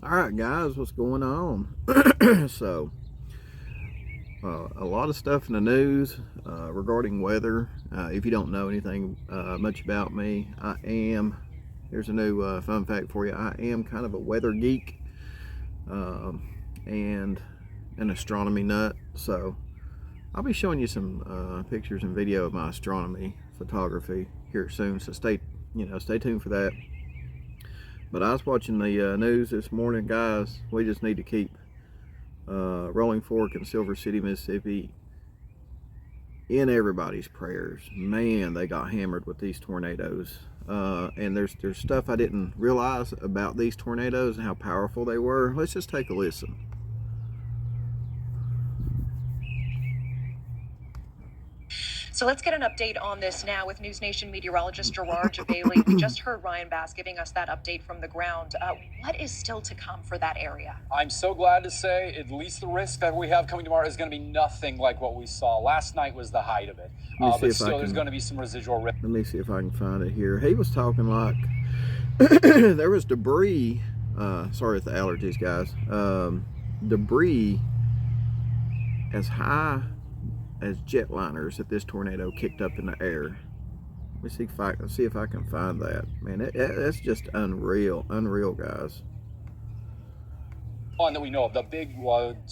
All right, guys, what's going on? So, a lot of stuff in the news regarding weather. If you don't know anything much about me, here's a new fun fact for you. I am kind of a weather geek and an astronomy nut. So, I'll be showing you some pictures and video of my astronomy photography here soon. So, stay tuned for that. But I was watching the news this morning, guys. We just need to keep Rolling Fork and Silver City, Mississippi in everybody's prayers. Man, they got hammered with these tornadoes. And there's stuff I didn't realize about these tornadoes and how powerful they were. Let's just take a listen. So let's get an update on this now with News Nation meteorologist Gerard Bailey. We just heard Ryan Bass giving us that update from the ground. What is still to come for that area? I'm so glad to say at least the risk that we have coming tomorrow is going to be nothing like what we saw. Last night was the height of it. But still, there's going to be some residual risk. Let me see if I can find it here. He was talking like there was debris. Sorry with the allergies, guys. Debris as high as jetliners that this tornado kicked up in the air. Let me see if I can find that. Man, that's just unreal, guys. One that we know of, the big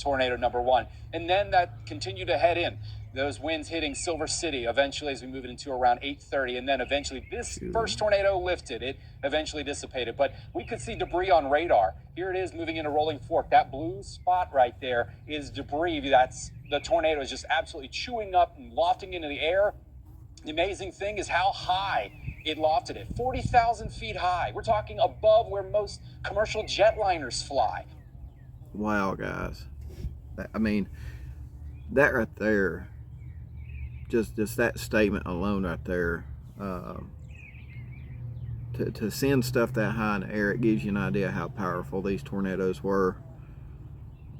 tornado number one, and then that continued to head in. Those winds hitting Silver City eventually as we move it into around 8:30, and then eventually this first tornado lifted. It eventually dissipated, but we could see debris on radar. Here it is moving into Rolling Fork. That blue spot right there is debris. That's the tornado is just absolutely chewing up and lofting into the air. The amazing thing is how high it lofted it, 40,000 feet high. We're talking above where most commercial jetliners fly. Wow, guys. I mean, that right there, just that statement alone right there, to send stuff that high in the air, it gives you an idea how powerful these tornadoes were.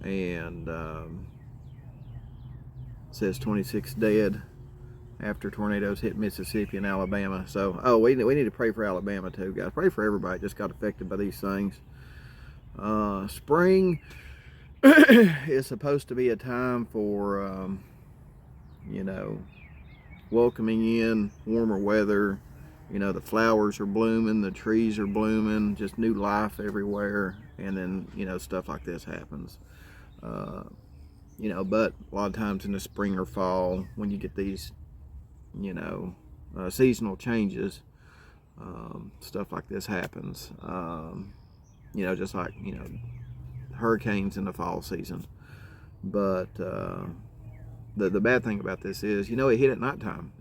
And it says 26 dead after tornadoes hit Mississippi and Alabama. So, we need to pray for Alabama too, guys. Pray for everybody that just got affected by these things. Spring is supposed to be a time for, welcoming in warmer weather. The flowers are blooming, the trees are blooming, just new life everywhere. And then, stuff like this happens. But a lot of times in the spring or fall, when you get these, seasonal changes, stuff like this happens. Just like, hurricanes in the fall season. But the bad thing about this is, it hit at nighttime.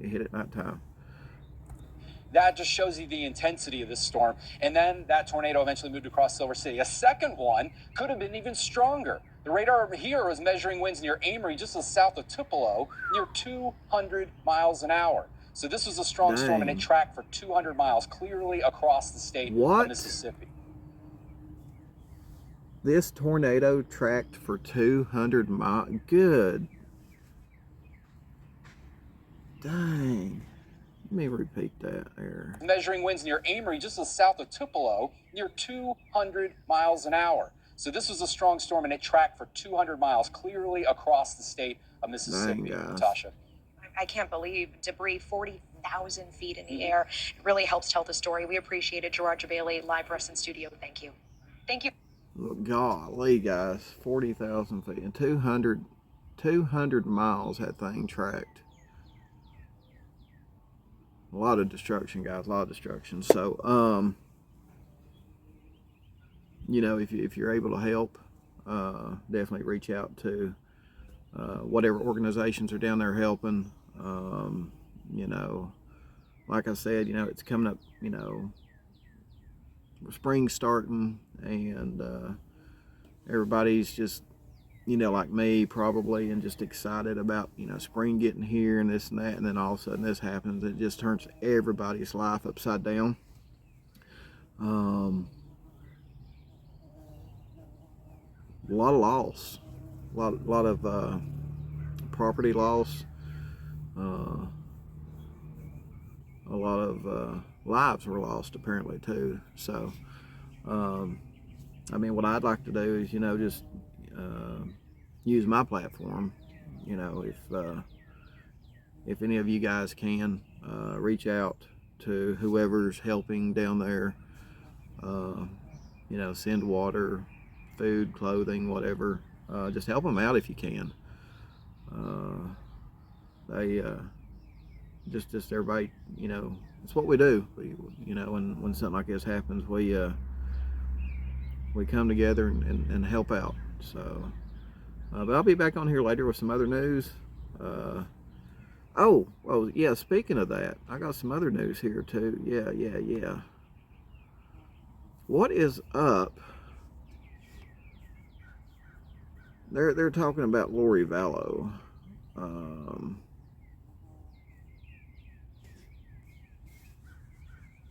That just shows you the intensity of this storm. And then that tornado eventually moved across Silver City. A second one could have been even stronger. The radar here was measuring winds near Amory, just to the south of Tupelo, near 200 miles an hour. So this was a strong storm, and it tracked for 200 miles clearly across the state of Mississippi. This tornado tracked for 200 miles. Good. Dang. Let me repeat that there. Measuring winds near Amory, just to the south of Tupelo, near 200 miles an hour. So this was a strong storm, and it tracked for 200 miles clearly across the state of Mississippi. Natasha. I can't believe debris 40,000 feet in the air. It really helps tell the story. We appreciate it. Gerard Bailey, live for us in studio. Thank you. Thank you. Golly, guys, 40,000 feet and 200 miles that thing tracked. A lot of destruction, guys, a lot of destruction. So, if you're able to help, definitely reach out to whatever organizations are down there helping. Like I said, it's coming up, spring's starting, and everybody's just, like me probably, and just excited about, spring getting here and this and that, and then all of a sudden this happens. It just turns everybody's life upside down. A lot of loss, a lot of property loss, a lot of lives were lost apparently too. So I mean, what I'd like to do is, just use my platform. If any of you guys can reach out to whoever's helping down there, send water, food, clothing, whatever. Just help them out if you can. They just everybody, it's what we do. When something like this happens, we come together and help out. So, but I'll be back on here later with some other news. Oh, yeah. Speaking of that, I got some other news here too. Yeah. What is up? They're talking about Lori Vallow.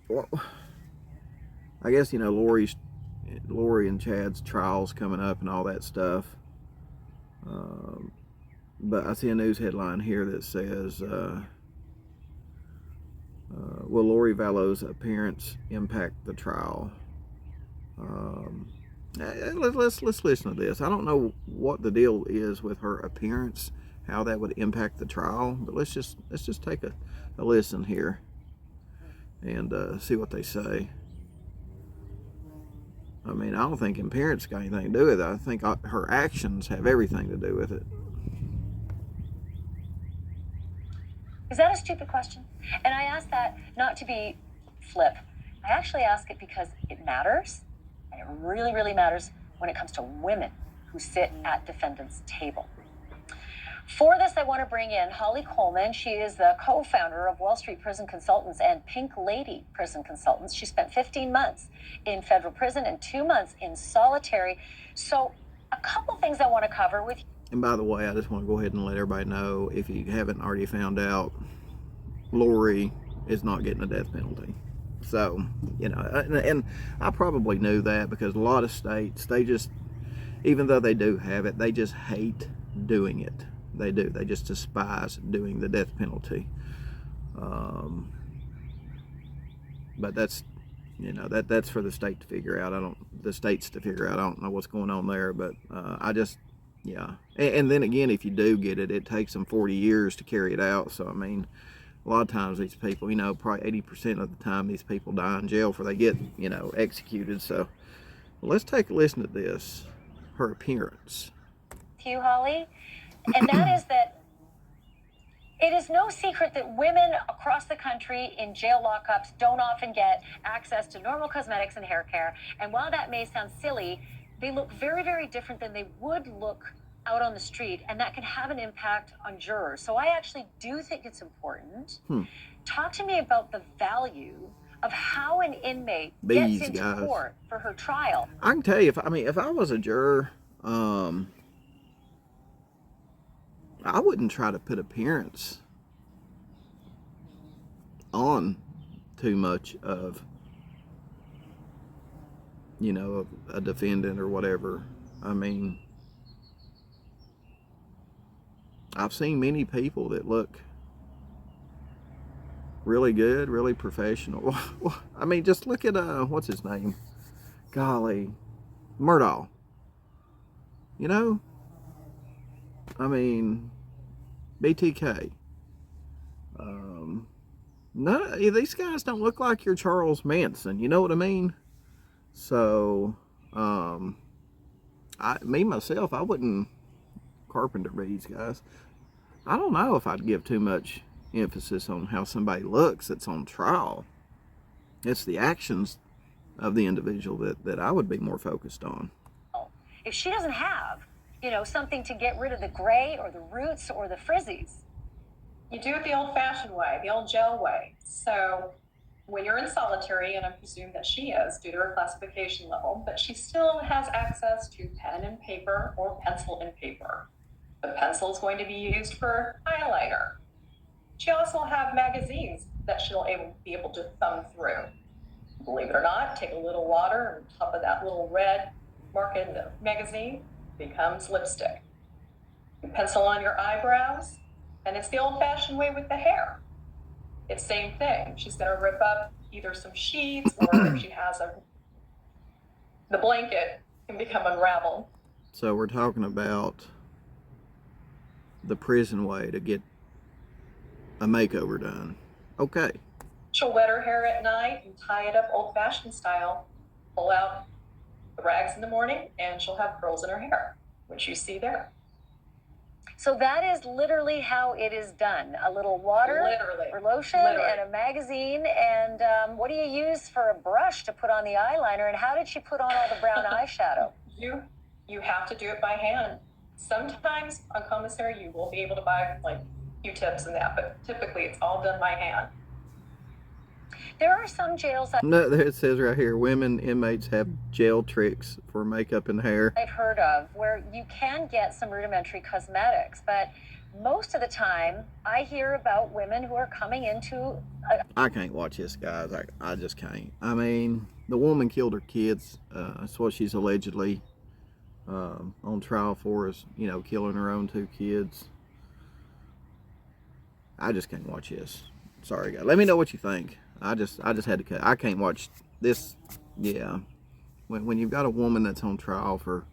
Well, I guess Lori and Chad's trials coming up and all that stuff. But I see a news headline here that says, "Will Lori Vallow's appearance impact the trial?" Let's listen to this. I don't know what the deal is with her appearance, how that would impact the trial, but let's just take a listen here and see what they say. I mean, I don't think appearance got anything to do with it. I think her actions have everything to do with it. Is that a stupid question? And I ask that not to be flip. I actually ask it because it matters, and it really, really matters when it comes to women who sit at defendants' table. For this, I want to bring in Holly Coleman. She is the co-founder of Wall Street Prison Consultants and Pink Lady Prison Consultants. She spent 15 months in federal prison and 2 months in solitary. So a couple things I want to cover with you. And by the way, I just want to go ahead and let everybody know, if you haven't already found out, Lori is not getting a death penalty. So, and I probably knew that, because a lot of states, they just, even though they do have it, they just hate doing it. They do. They just despise doing the death penalty. But that's, that's for the state to figure out. The states to figure out. I don't know what's going on there, but yeah. And then again, if you do get it, it takes them 40 years to carry it out. So, I mean, a lot of times these people, probably 80% of the time these people die in jail before they get, executed. So, let's take a listen to this. Her appearance. To you, Holly, and that is that it is no secret that women across the country in jail lockups don't often get access to normal cosmetics and hair care. And while that may sound silly, they look very, very different than they would look out on the street, and that can have an impact on jurors. So I actually do think it's important. Talk to me about the value of how an inmate gets into court for her trial. I can tell you, if I was a juror, I wouldn't try to put appearance on too much of, a defendant or whatever. I mean, I've seen many people that look really good, really professional. I mean, just look at, what's his name? Golly, Murdaugh. I mean, BTK. None, these guys don't look like your Charles Manson. You know what I mean? So, myself, I wouldn't carpenter these guys. I don't know if I'd give too much emphasis on how somebody looks that's on trial. It's the actions of the individual that I would be more focused on. If she doesn't have, something to get rid of the gray or the roots or the frizzies. You do it the old-fashioned way, the old jail way. So when you're in solitary, and I presume that she is due to her classification level, but she still has access to pen and paper or pencil and paper. The pencil is going to be used for highlighter. She also will have magazines that she'll be able to thumb through. Believe it or not, take a little water on top of that little red mark in the magazine, becomes lipstick. You pencil on your eyebrows, and it's the old-fashioned way with the hair. It's the same thing. She's going to rip up either some sheets, or if she has the blanket can become unraveled. So we're talking about the prison way to get a makeover done. Okay. She'll wet her hair at night and tie it up old-fashioned style, pull out the rags in the morning, and she'll have curls in her hair, which you see there. So that is literally how it is done. A little water Literally. or lotion and a magazine. And what do you use for a brush to put on the eyeliner? And how did she put on all the brown eyeshadow? You have to do it by hand. Sometimes on commissary you will be able to buy like Q-tips and that, but typically it's all done by hand. There are some jails No, there it says right here, women inmates have jail tricks for makeup and hair. I've heard of where you can get some rudimentary cosmetics, but most of the time I hear about women who are coming into I can't watch this, guys. I just can't. I mean, the woman killed her kids. That's what she's allegedly on trial for, is, you know, killing her own 2 kids. I just can't watch this. Sorry, guys. Let me know what you think. I just had to cut. I can't watch this. Yeah, when you've got a woman that's on trial for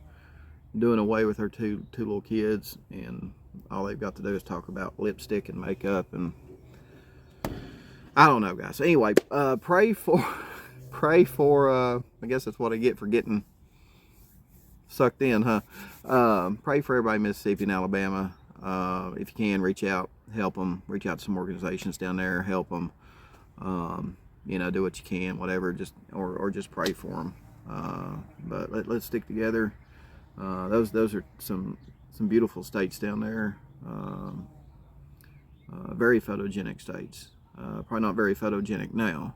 doing away with her two little kids, and all they've got to do is talk about lipstick and makeup, and I don't know, guys. Anyway, pray for I guess that's what I get for getting sucked in, huh? Pray for everybody in Mississippi and Alabama. If you can, reach out, help them. Reach out to some organizations down there, help them. You know, do what you can, whatever, just or just pray for them. But let's stick together. Those are some beautiful states down there. Very photogenic states. Probably not very photogenic now.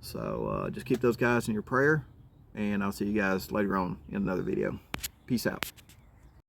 So just keep those guys in your prayer, and I'll see you guys later on in another video. Peace out.